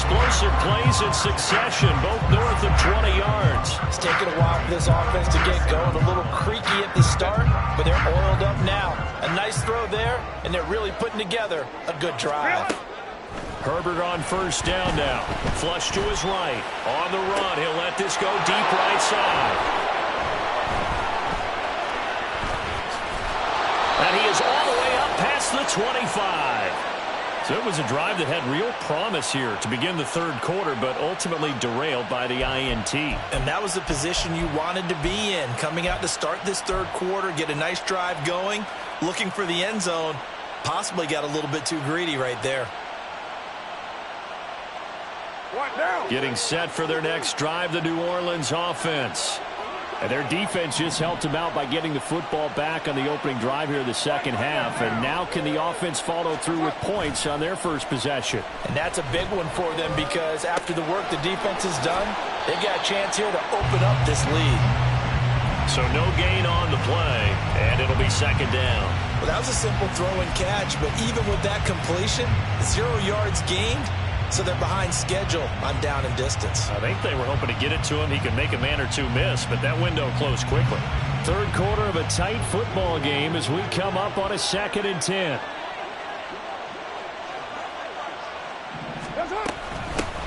explosive plays in succession, both north of 20 yards. It's taken a while for this offense to get going. A little creaky at the start, but they're oiled up now. A nice throw there, and they're really putting together a good drive. Herbert on first down now. Flush to his right. On the run, he'll let this go deep right side. And he is all the way up past the 25. So it was a drive that had real promise here to begin the third quarter, but ultimately derailed by the INT. And that was the position you wanted to be in. Coming out to start this third quarter, get a nice drive going, looking for the end zone. Possibly got a little bit too greedy right there. Getting set for their next drive, the New Orleans offense. And their defense just helped them out by getting the football back on the opening drive here in the second half. And now can the offense follow through with points on their first possession? And that's a big one for them because after the work the defense has done, they've got a chance here to open up this lead. So no gain on the play, and it'll be second down. Well, that was a simple throw and catch, but even with that completion, 0 yards gained. So they're behind schedule on down and distance. I think they were hoping to get it to him. He could make a man or two miss, but that window closed quickly. Third quarter of a tight football game as we come up on a 2nd and 10.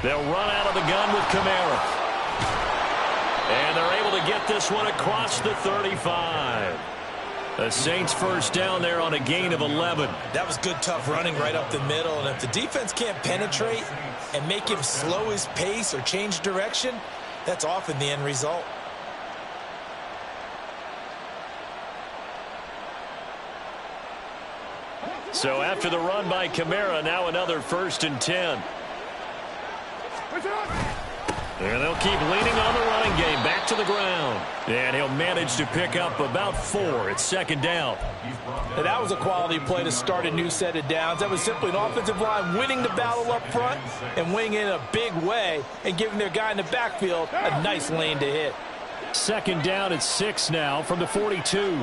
They'll run out of the gun with Kamara. And they're able to get this one across the 35. The Saints first down there on a gain of 11. That was good, tough running right up the middle. And if the defense can't penetrate and make him slow his pace or change direction, that's often the end result. So after the run by Kamara, now another 1st and 10. And they'll keep leaning on the running game. Back to the ground. And he'll manage to pick up about 4. It's second down. And that was a quality play to start a new set of downs. That was simply an offensive line winning the battle up front and winning in a big way and giving their guy in the backfield a nice lane to hit. Second down at 6 now from the 42.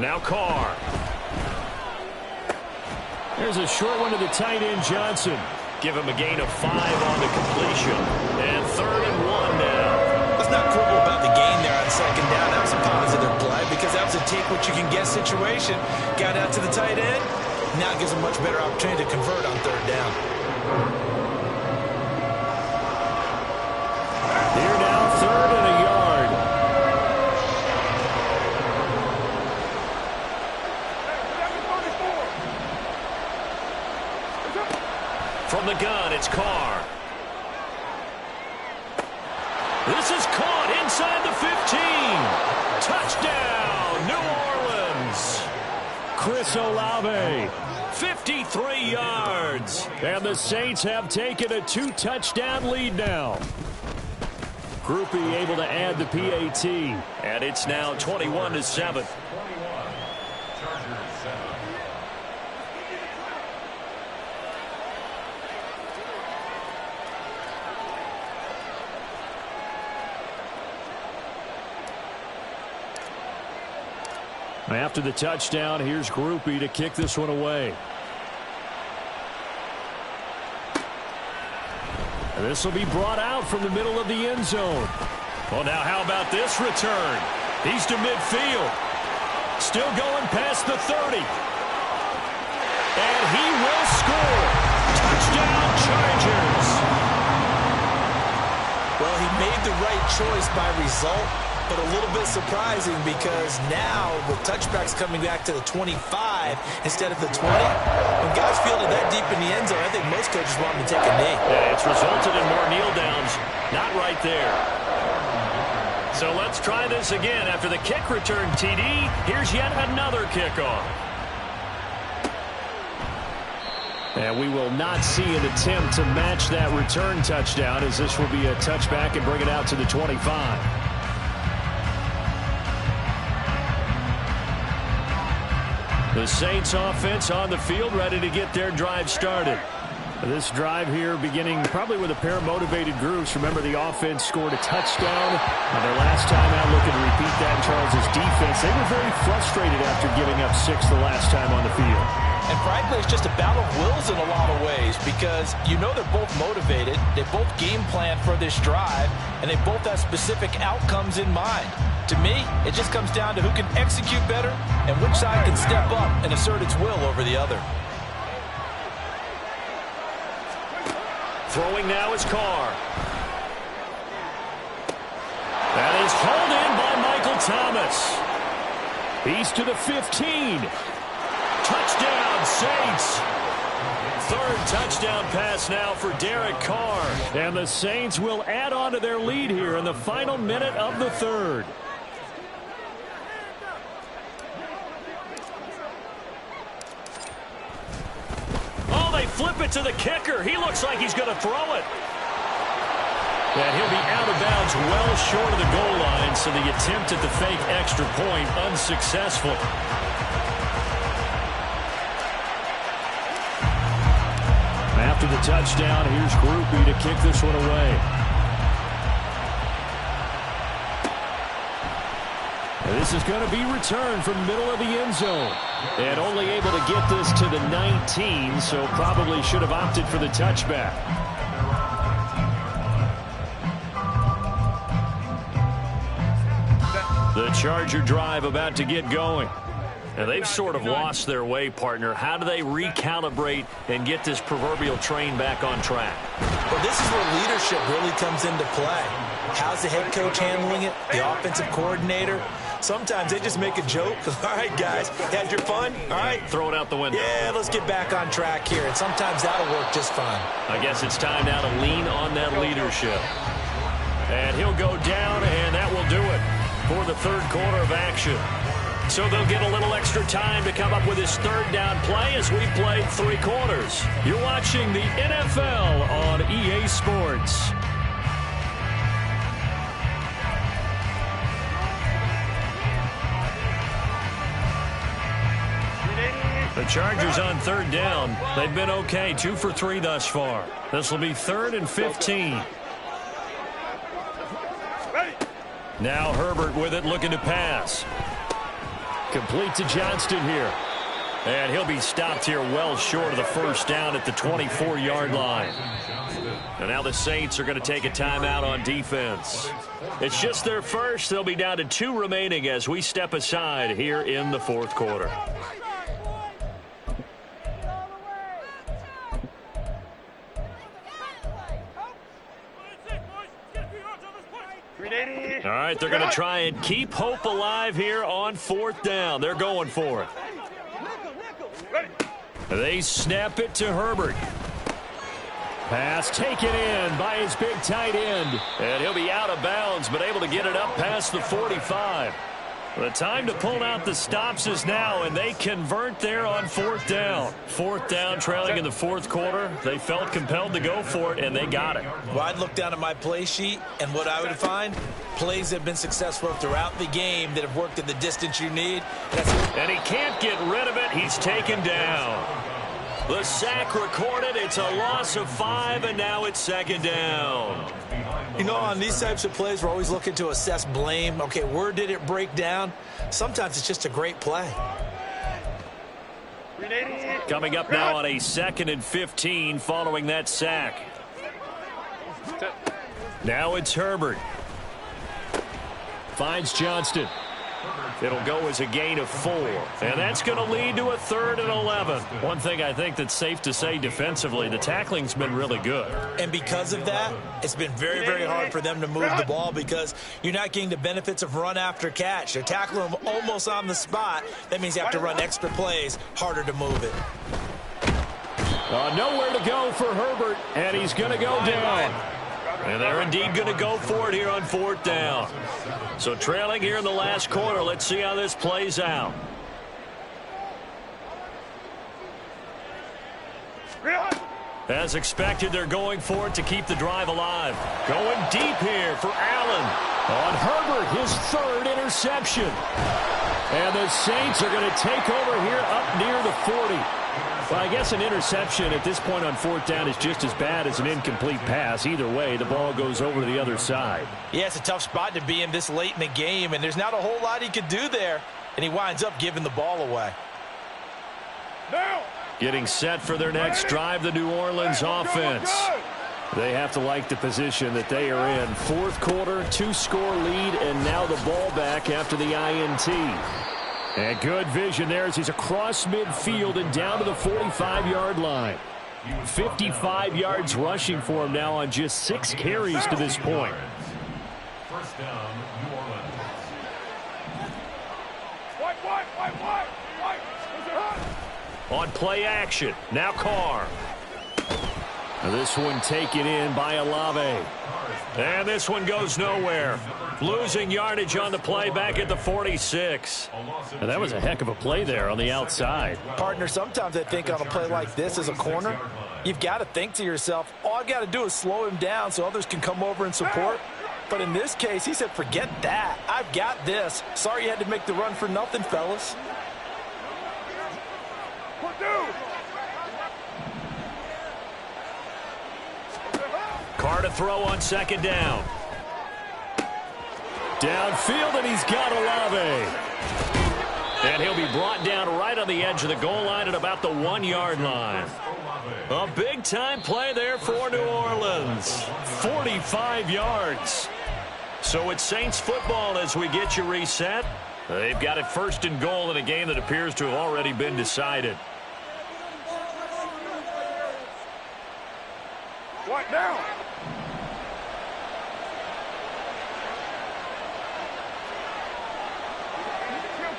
Now Carr. There's a short one to the tight end, Johnson. Give him a gain of 5 on the completion. And 3rd and 1 now. Let's not quibble about the gain there on second down. That was a positive play because that was a take-what-you-can-get situation. Got out to the tight end. Now gives a much better opportunity to convert on 3rd down. Here now, 3rd and a yard. From the gun, it's Carr. This is caught inside the 15. Touchdown, New Orleans. Chris Olave, 53 yards. And the Saints have taken a 2-touchdown lead now. Groupie able to add the PAT. And it's now 21-7. After the touchdown, here's Groupie to kick this one away. And this will be brought out from the middle of the end zone. Well, now how about this return? He's to midfield. Still going past the 30. And he will score. Touchdown, Chargers. Well, he made the right choice by result. But a little bit surprising because now with touchbacks coming back to the 25 instead of the 20, when guys fielded that deep in the end zone, I think most coaches want them to take a knee. Yeah, it's resulted in more kneel downs. Not right there. So let's try this again. After the kick return, TD, here's yet another kickoff. And we will not see an attempt to match that return touchdown as this will be a touchback and bring it out to the 25. The Saints offense on the field ready to get their drive started. This drive here beginning probably with a pair of motivated groups. Remember, the offense scored a touchdown. Their last time out, looking to repeat that in Charles' defense. They were very frustrated after giving up 6 the last time on the field. And frankly, it's just a battle of wills in a lot of ways because you know they're both motivated. They both game plan for this drive, and they both have specific outcomes in mind. To me, it just comes down to who can execute better and which side can step up and assert its will over the other. Throwing now is Carr. That is hauled in by Michael Thomas. He's to the 15. Touchdown, Saints. Third touchdown pass now for Derek Carr. And the Saints will add on to their lead here in the final minute of the third. Flip it to the kicker. He looks like he's going to throw it. And he'll be out of bounds well short of the goal line, so the attempt at the fake extra point unsuccessful. After the touchdown, here's Grupe to kick this one away. And this is going to be returned from the middle of the end zone. And only able to get this to the 19, so probably should have opted for the touchback. The Charger drive about to get going. And they've sort of lost their way, partner. How do they recalibrate and get this proverbial train back on track? Well, this is where leadership really comes into play. How's the head coach handling it? The offensive coordinator? Sometimes they just make a joke. All right, guys, had your fun? All right. Throw it out the window. Yeah, let's get back on track here. And sometimes that'll work just fine. I guess it's time now to lean on that leadership. And he'll go down, and that will do it for the third quarter of action. So they'll get a little extra time to come up with his third down play as we played 3 quarters. You're watching the NFL on EA Sports. The Chargers on third down. They've been okay, 2 for 3 thus far. This will be 3rd and 15. Now Herbert with it, looking to pass. Complete to Johnston here. And he'll be stopped here well short of the first down at the 24-yard line. And now the Saints are going to take a timeout on defense. It's just their first. They'll be down to 2 remaining as we step aside here in the fourth quarter. All right, they're going to try and keep hope alive here on 4th down. They're going for it. They snap it to Herbert. Pass taken in by his big tight end. And he'll be out of bounds, but able to get it up past the 45. The time to pull out the stops is now, and they convert there on 4th down. 4th down, trailing in the 4th quarter. They felt compelled to go for it, and they got it. Well, I'd look down at my play sheet, and what I would find, plays that have been successful throughout the game that have worked in the distance you need. And he can't get rid of it. He's taken down. The sack recorded. It's a loss of 5, and now it's 2nd down. You know, on these types of plays, we're always looking to assess blame. Okay, where did it break down? Sometimes it's just a great play. Coming up now on a 2nd and 15 following that sack. Now it's Herbert. Finds Johnston. It'll go as a gain of 4. And that's going to lead to a 3rd and 11. One thing I think that's safe to say defensively, the tackling's been really good. And because of that, it's been very, very hard for them to move the ball because you're not getting the benefits of run after catch. They're tackling them almost on the spot. That means you have to run extra plays, harder to move it. Nowhere to go for Herbert, and he's going to go down. And they're indeed going to go for it here on 4th down. So trailing here in the last quarter. Let's see how this plays out. As expected, they're going for it to keep the drive alive. Going deep here for Allen. On Herbert, his 3rd interception. And the Saints are going to take over here up near the 40. Well, I guess an interception at this point on fourth down is just as bad as an incomplete pass. Either way, the ball goes over to the other side. Yeah, it's a tough spot to be in this late in the game, and there's not a whole lot he could do there, and he winds up giving the ball away. Getting set for their next drive, the New Orleans offense. They have to like the position that they are in. Fourth quarter, 2-score lead, and now the ball back after the INT. And good vision there as he's across midfield and down to the 45-yard line. 55 yards rushing for him now on just 6 carries to this point. First down, New Orleans. On play action, now Carr. This one taken in by Olave. And this one goes nowhere. Losing yardage on the play back at the 46. And that was a heck of a play there on the outside. Partner, sometimes I think on a play like this as a corner, you've got to think to yourself, all I've got to do is slow him down so others can come over and support. But in this case, he said, forget that. I've got this. Sorry you had to make the run for nothing, fellas. Carr to throw on second down. Downfield, and he's got Olave. And he'll be brought down right on the edge of the goal line at about the 1-yard line. A big-time play there for New Orleans. 45 yards. So it's Saints football as we get you reset. They've got it first and goal in a game that appears to have already been decided. What now?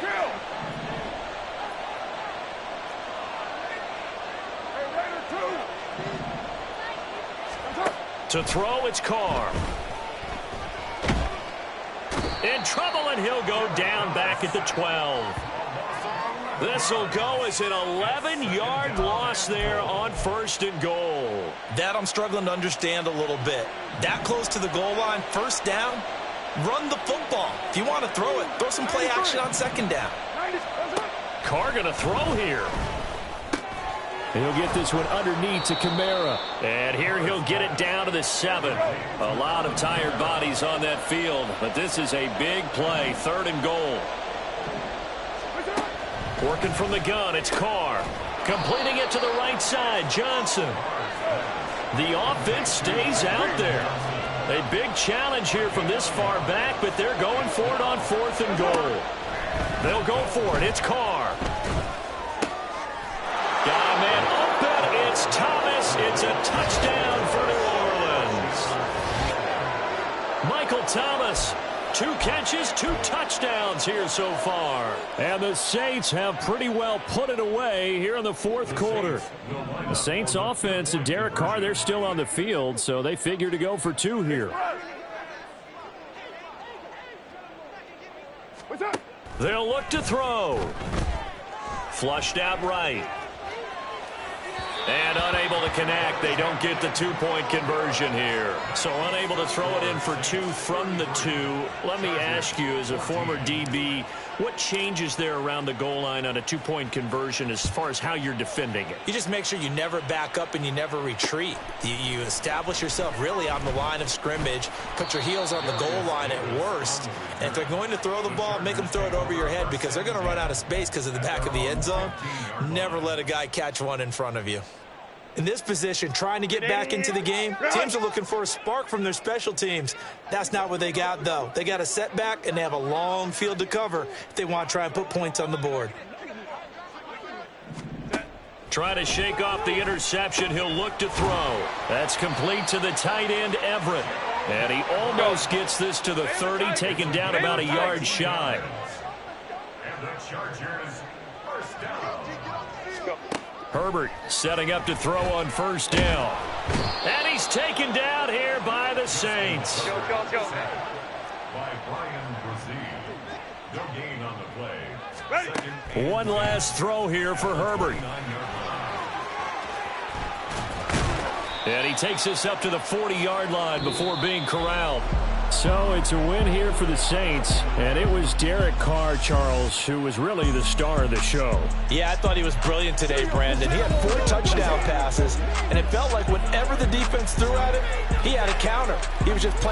Kill. Hey, Raider 2. To throw, it's Carr. In trouble, and he'll go down back at the 12. This will go as an 11-yard loss there on first and goal. That I'm struggling to understand a little bit. That close to the goal line, first down, run the football. If you want to throw it, throw some play action on second down. Carr going to throw here. He'll get this one underneath to Kamara. And here he'll get it down to the 7. A lot of tired bodies on that field, but this is a big play, third and goal. Working from the gun, it's Carr. Completing it to the right side, Johnson. The offense stays out there. A big challenge here from this far back, but they're going for it on fourth and goal. They'll go for it. It's Carr. Got a man open. It's Thomas. It's a touchdown for New Orleans. Michael Thomas. 2 catches, 2 touchdowns here so far. And the Saints have pretty well put it away here in the fourth quarter. The Saints offense and Derek Carr, they're still on the field, so they figure to go for 2 here. They'll look to throw. Flushed out right. And unable to connect. They don't get the 2-point conversion here. So unable to throw it in for 2 from the 2. Let me ask you, as a former DB, what changes there around the goal line on a 2-point conversion as far as how you're defending it? You just make sure you never back up and you never retreat. You establish yourself really on the line of scrimmage, put your heels on the goal line at worst, and if they're going to throw the ball, make them throw it over your head because they're going to run out of space because of the back of the end zone. Never let a guy catch one in front of you. In this position, trying to get back into the game, teams are looking for a spark from their special teams. That's not what they got, though. They got a setback, and they have a long field to cover if they want to try and put points on the board. Trying to shake off the interception. He'll look to throw. That's complete to the tight end, Everett. And he almost gets this to the 30, taken down about a yard shy. And the Chargers, first down. Herbert setting up to throw on first down. And he's taken down here by the Saints. By Brian Brzee. No gain on the play. One last throw here for Herbert. And he takes us up to the 40-yard line before being corralled. So it's a win here for the Saints, and it was Derek Carr, Charles, who was really the star of the show. Yeah, I thought he was brilliant today, Brandon. He had 4 touchdown passes, and it felt like whenever the defense threw at him, he had a counter. He was just playing